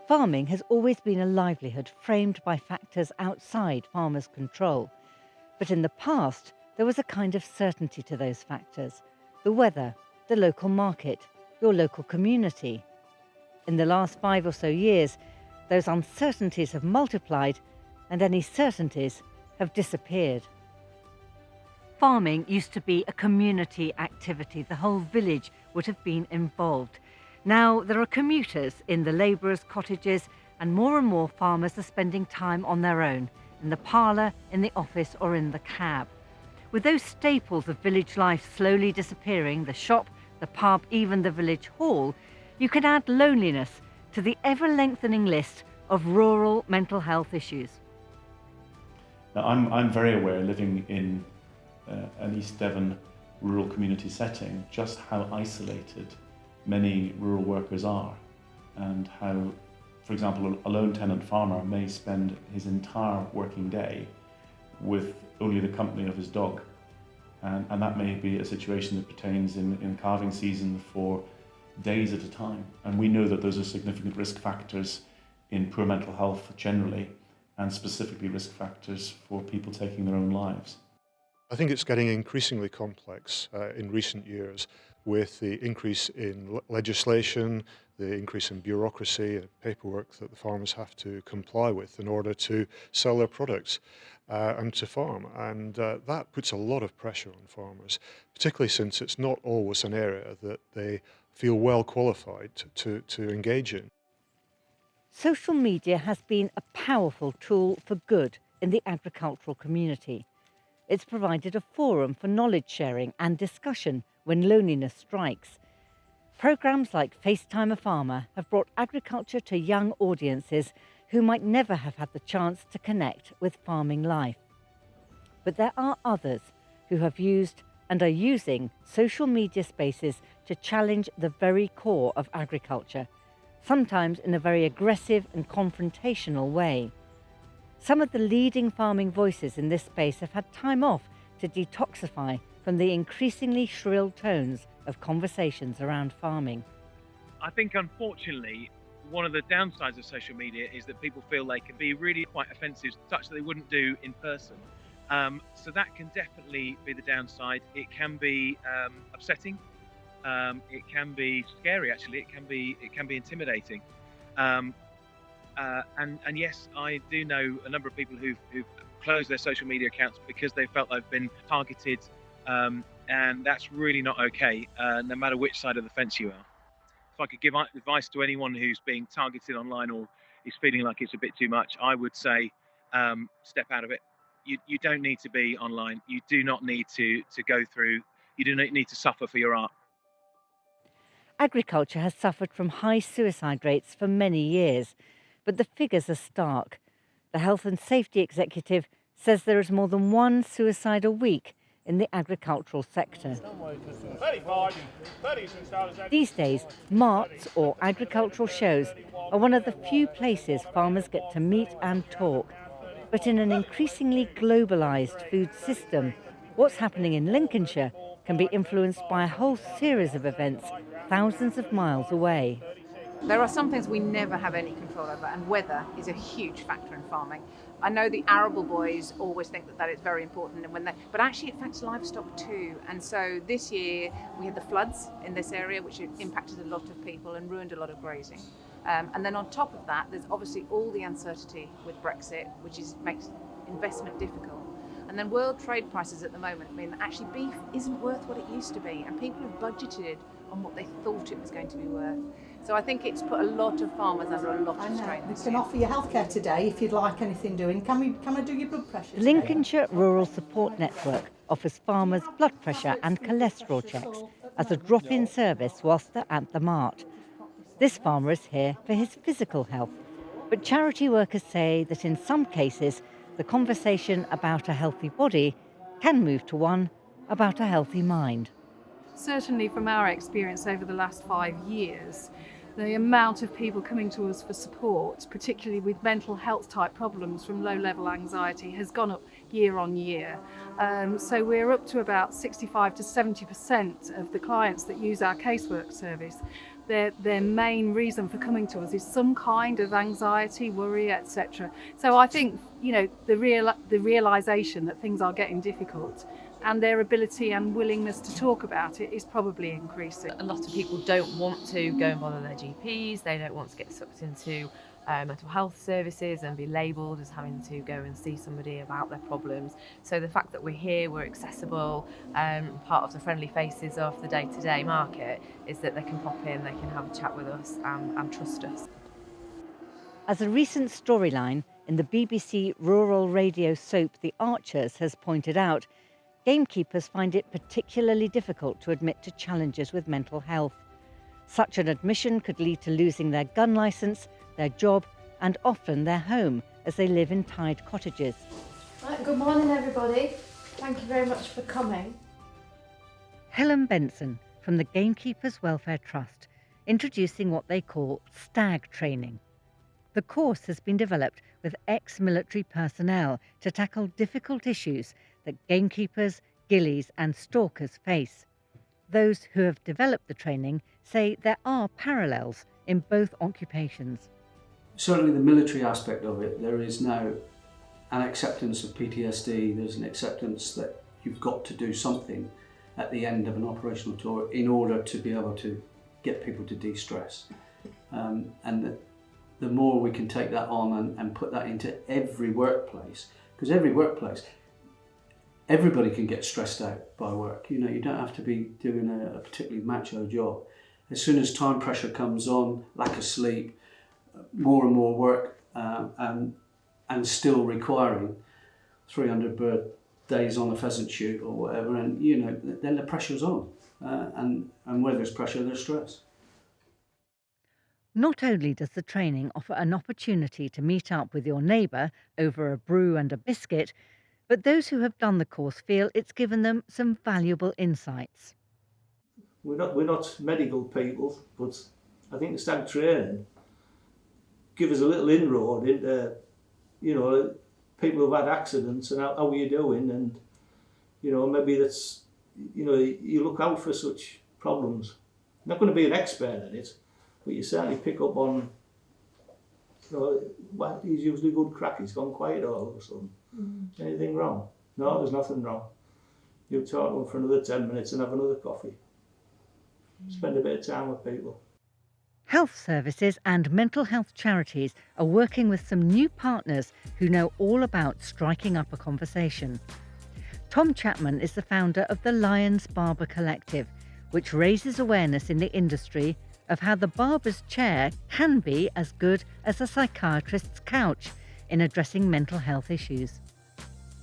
Farming has always been a livelihood framed by factors outside farmers' control. But in the past, there was a kind of certainty to those factors: the weather, the local market, your local community. In the last 5 or so years, those uncertainties have multiplied and any certainties have disappeared. Farming used to be a community activity. The whole village would have been involved. Now there are commuters in the labourers' cottages, and more farmers are spending time on their own, in the parlour, in the office or in the cab. With those staples of village life slowly disappearing, the shop, the pub, even the village hall, you can add loneliness to the ever-lengthening list of rural mental health issues. Now, I'm very aware, living in an East Devon rural community setting, just how isolated many rural workers are, and how, for example, a lone tenant farmer may spend his entire working day with only the company of his dog. And that may be a situation that pertains in calving season for days at a time. And we know that those are significant risk factors in poor mental health generally, and specifically risk factors for people taking their own lives. I think it's getting increasingly complex in recent years, with the increase in legislation, the increase in bureaucracy and paperwork that the farmers have to comply with in order to sell their products and to farm. And that puts a lot of pressure on farmers, particularly since it's not always an area that they feel well qualified to engage in. Social media has been a powerful tool for good in the agricultural community. It's provided a forum for knowledge sharing and discussion when loneliness strikes. Programmes like FaceTime a Farmer have brought agriculture to young audiences who might never have had the chance to connect with farming life. But there are others who have used and are using social media spaces to challenge the very core of agriculture, sometimes in a very aggressive and confrontational way. Some of the leading farming voices in this space have had time off to detoxify from the increasingly shrill tones of conversations around farming. I think, unfortunately, one of the downsides of social media is that people feel they can be really quite offensive, such that they wouldn't do in person. So that can definitely be the downside. It can be upsetting. It can be scary, actually. It can be intimidating. And yes, I do know a number of people who've closed their social media accounts because they felt they've been targeted, and that's really not okay, no matter which side of the fence you are. If I could give advice to anyone who's being targeted online or is feeling like it's a bit too much, I would say step out of it. You don't need to be online. You do not need to go through, you do not need to suffer for your art. Agriculture has suffered from high suicide rates for many years, but the figures are stark. The Health and Safety Executive says there is more than one suicide a week in the agricultural sector. These days, marts or agricultural shows are one of the few places farmers get to meet and talk. But in an increasingly globalised food system, what's happening in Lincolnshire can be influenced by a whole series of events thousands of miles away. There are some things we never have any control over, and weather is a huge factor in farming. I know the arable boys always think that is very important, and but actually it affects livestock too. And so this year we had the floods in this area, which impacted a lot of people and ruined a lot of grazing. And then on top of that, there's obviously all the uncertainty with Brexit, which makes investment difficult. And then world trade prices at the moment mean that actually beef isn't worth what it used to be, and people have budgeted on what they thought it was going to be worth. So I think it's put a lot of farmers under a lot of strain. We can offer you healthcare today if you'd like anything doing. Can I do your blood pressure? The Lincolnshire Rural Support Network offers farmers blood pressure and cholesterol checks as a drop-in service whilst they're at the mart. This farmer is here for his physical health, but charity workers say that in some cases the conversation about a healthy body can move to one about a healthy mind. Certainly from our experience over the last 5 years, the amount of people coming to us for support, particularly with mental health type problems from low-level anxiety, has gone up year on year. So we're up to about 65 to 70% of the clients that use our casework service their main reason for coming to us is some kind of anxiety, worry, etc. So I think, you know, the realization that things are getting difficult and their ability and willingness to talk about it is probably increasing. A lot of people don't want to go and bother their GPs, they don't want to get sucked into mental health services and be labelled as having to go and see somebody about their problems. So the fact that we're here, we're accessible, part of the friendly faces of the day-to-day market is that they can pop in, they can have a chat with us and trust us. As a recent storyline in the BBC rural radio soap The Archers has pointed out, gamekeepers find it particularly difficult to admit to challenges with mental health. Such an admission could lead to losing their gun licence, their job and often their home as they live in tied cottages. Right, good morning everybody. Thank you very much for coming. Helen Benson from the Gamekeepers Welfare Trust, introducing what they call STAG training. The course has been developed with ex-military personnel to tackle difficult issues that gamekeepers, gillies and stalkers face. Those who have developed the training say there are parallels in both occupations. Certainly the military aspect of it, there is now an acceptance of PTSD, there's an acceptance that you've got to do something at the end of an operational tour in order to be able to get people to de-stress. And the more we can take that on and put that into every workplace, because every workplace, everybody can get stressed out by work. You know, you don't have to be doing a particularly macho job. As soon as time pressure comes on, lack of sleep, more and more work, and still requiring 300 bird days on a pheasant shoot or whatever, and you know, then the pressure's on, and where there's pressure, there's stress. Not only does the training offer an opportunity to meet up with your neighbour over a brew and a biscuit, but those who have done the course feel it's given them some valuable insights. We're not medical people, but I think the STAG training give us a little inroad into, you know, people who've had accidents and how are you doing, and you know, maybe that's, you know, you look out for such problems. I'm not going to be an expert in it, but you certainly pick up on, you know, well, he's usually good crack, he's gone quiet all of a sudden. Anything wrong? No, there's nothing wrong. You talk to them for another 10 minutes and have another coffee. Spend a bit of time with people. Health services and mental health charities are working with some new partners who know all about striking up a conversation. Tom Chapman is the founder of the Lions Barber Collective, which raises awareness in the industry of how the barber's chair can be as good as a psychiatrist's couch in addressing mental health issues.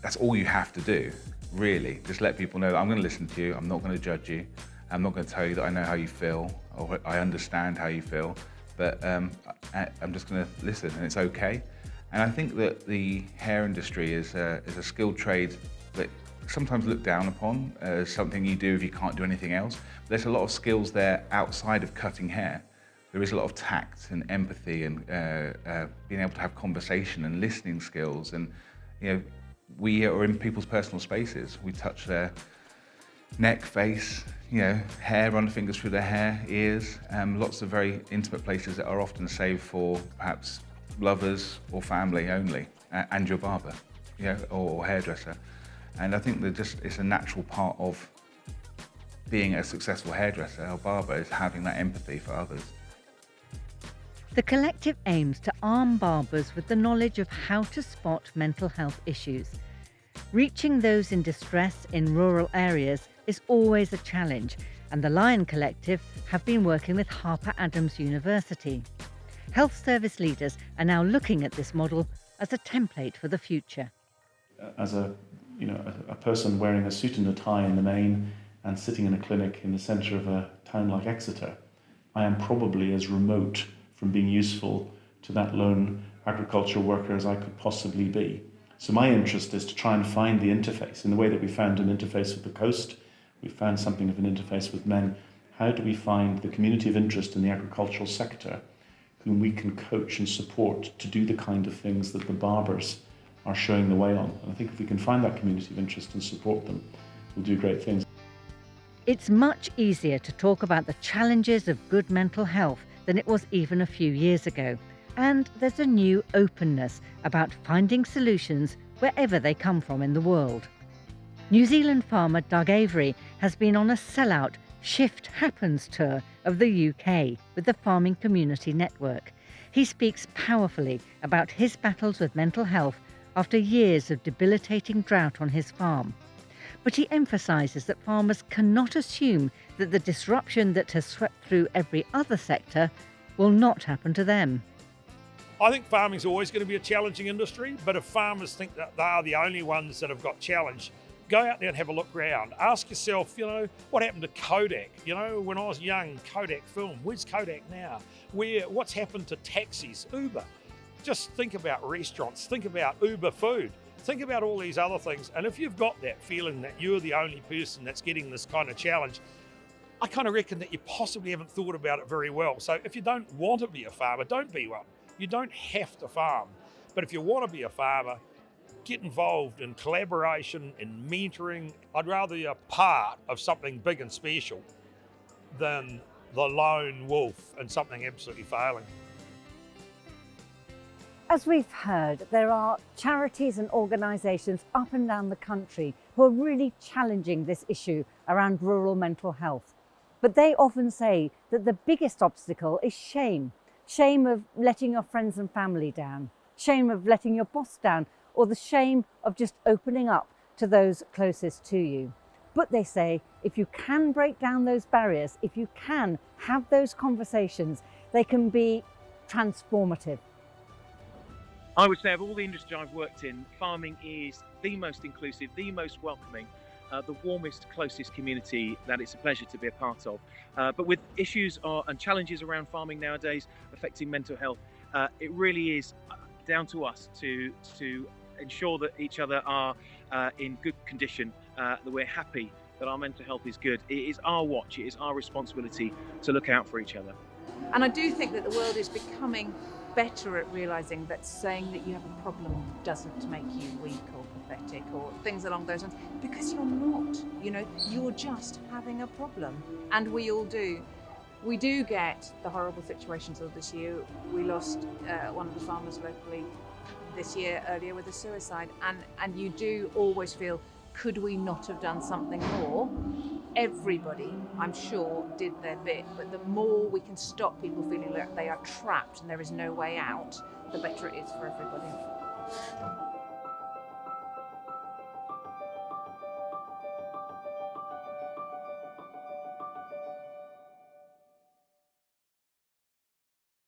That's all you have to do, really. Just let people know that I'm going to listen to you, I'm not going to judge you, I'm not going to tell you that I know how you feel or I understand how you feel, but I'm just going to listen, and it's okay. And I think that the hair industry is a skilled trade that sometimes looked down upon as something you do if you can't do anything else. But there's a lot of skills there outside of cutting hair. There is a lot of tact and empathy and being able to have conversation and listening skills. And you know, we are in people's personal spaces. We touch their neck, face, you know, hair, run fingers through their hair, ears, lots of very intimate places that are often saved for perhaps lovers or family only, and your barber, you know, or hairdresser. And I think that just it's a natural part of being a successful hairdresser or barber is having that empathy for others. The collective aims to arm barbers with the knowledge of how to spot mental health issues. Reaching those in distress in rural areas is always a challenge, and the Lion Collective have been working with Harper Adams University. Health service leaders are now looking at this model as a template for the future. As a person wearing a suit and a tie in the main and sitting in a clinic in the centre of a town like Exeter, I am probably as remote from being useful to that lone agricultural worker as I could possibly be. So my interest is to try and find the interface in the way that we found an interface with the coast. We found something of an interface with men. How do we find the community of interest in the agricultural sector whom we can coach and support to do the kind of things that the barbers are showing the way on? And I think if we can find that community of interest and support them, we'll do great things. It's much easier to talk about the challenges of good mental health than it was even a few years ago. And there's a new openness about finding solutions wherever they come from in the world. New Zealand farmer Doug Avery has been on a sellout Shift Happens tour of the UK with the Farming Community Network. He speaks powerfully about his battles with mental health after years of debilitating drought on his farm. But he emphasises that farmers cannot assume that the disruption that has swept through every other sector will not happen to them. I think farming's always going to be a challenging industry, but if farmers think that they are the only ones that have got challenged, go out there and have a look round. Ask yourself, what happened to Kodak? When I was young, Kodak film, where's Kodak now? What's happened to taxis, Uber? Just think about restaurants, think about Uber food, think about all these other things. And if you've got that feeling that you're the only person that's getting this kind of challenge, I kind of reckon that you possibly haven't thought about it very well. So if you don't want to be a farmer, don't be one. You don't have to farm. But if you want to be a farmer, get involved in collaboration, in mentoring. I'd rather be a part of something big and special than the lone wolf and something absolutely failing. As we've heard, there are charities and organisations up and down the country who are really challenging this issue around rural mental health. But they often say that the biggest obstacle is shame. Shame of letting your friends and family down, shame of letting your boss down, or the shame of just opening up to those closest to you. But they say if you can break down those barriers, if you can have those conversations, they can be transformative. I would say of all the industries I've worked in, farming is the most inclusive, the most welcoming, the warmest, closest community that it's a pleasure to be a part of. But with issues and challenges around farming nowadays affecting mental health, it really is down to us to ensure that each other are in good condition, that we're happy, that our mental health is good. It is our watch, it is our responsibility to look out for each other. And I do think that the world is becoming better at realising that saying that you have a problem doesn't make you weak or pathetic or things along those lines, because you're not. You're just having a problem, and we all do. We do get the horrible situations of this year. We lost one of the farmers locally this year earlier with a suicide, and you do always feel, could we not have done something more? Everybody, I'm sure, did their bit, but the more we can stop people feeling like they are trapped and there is no way out, the better it is for everybody.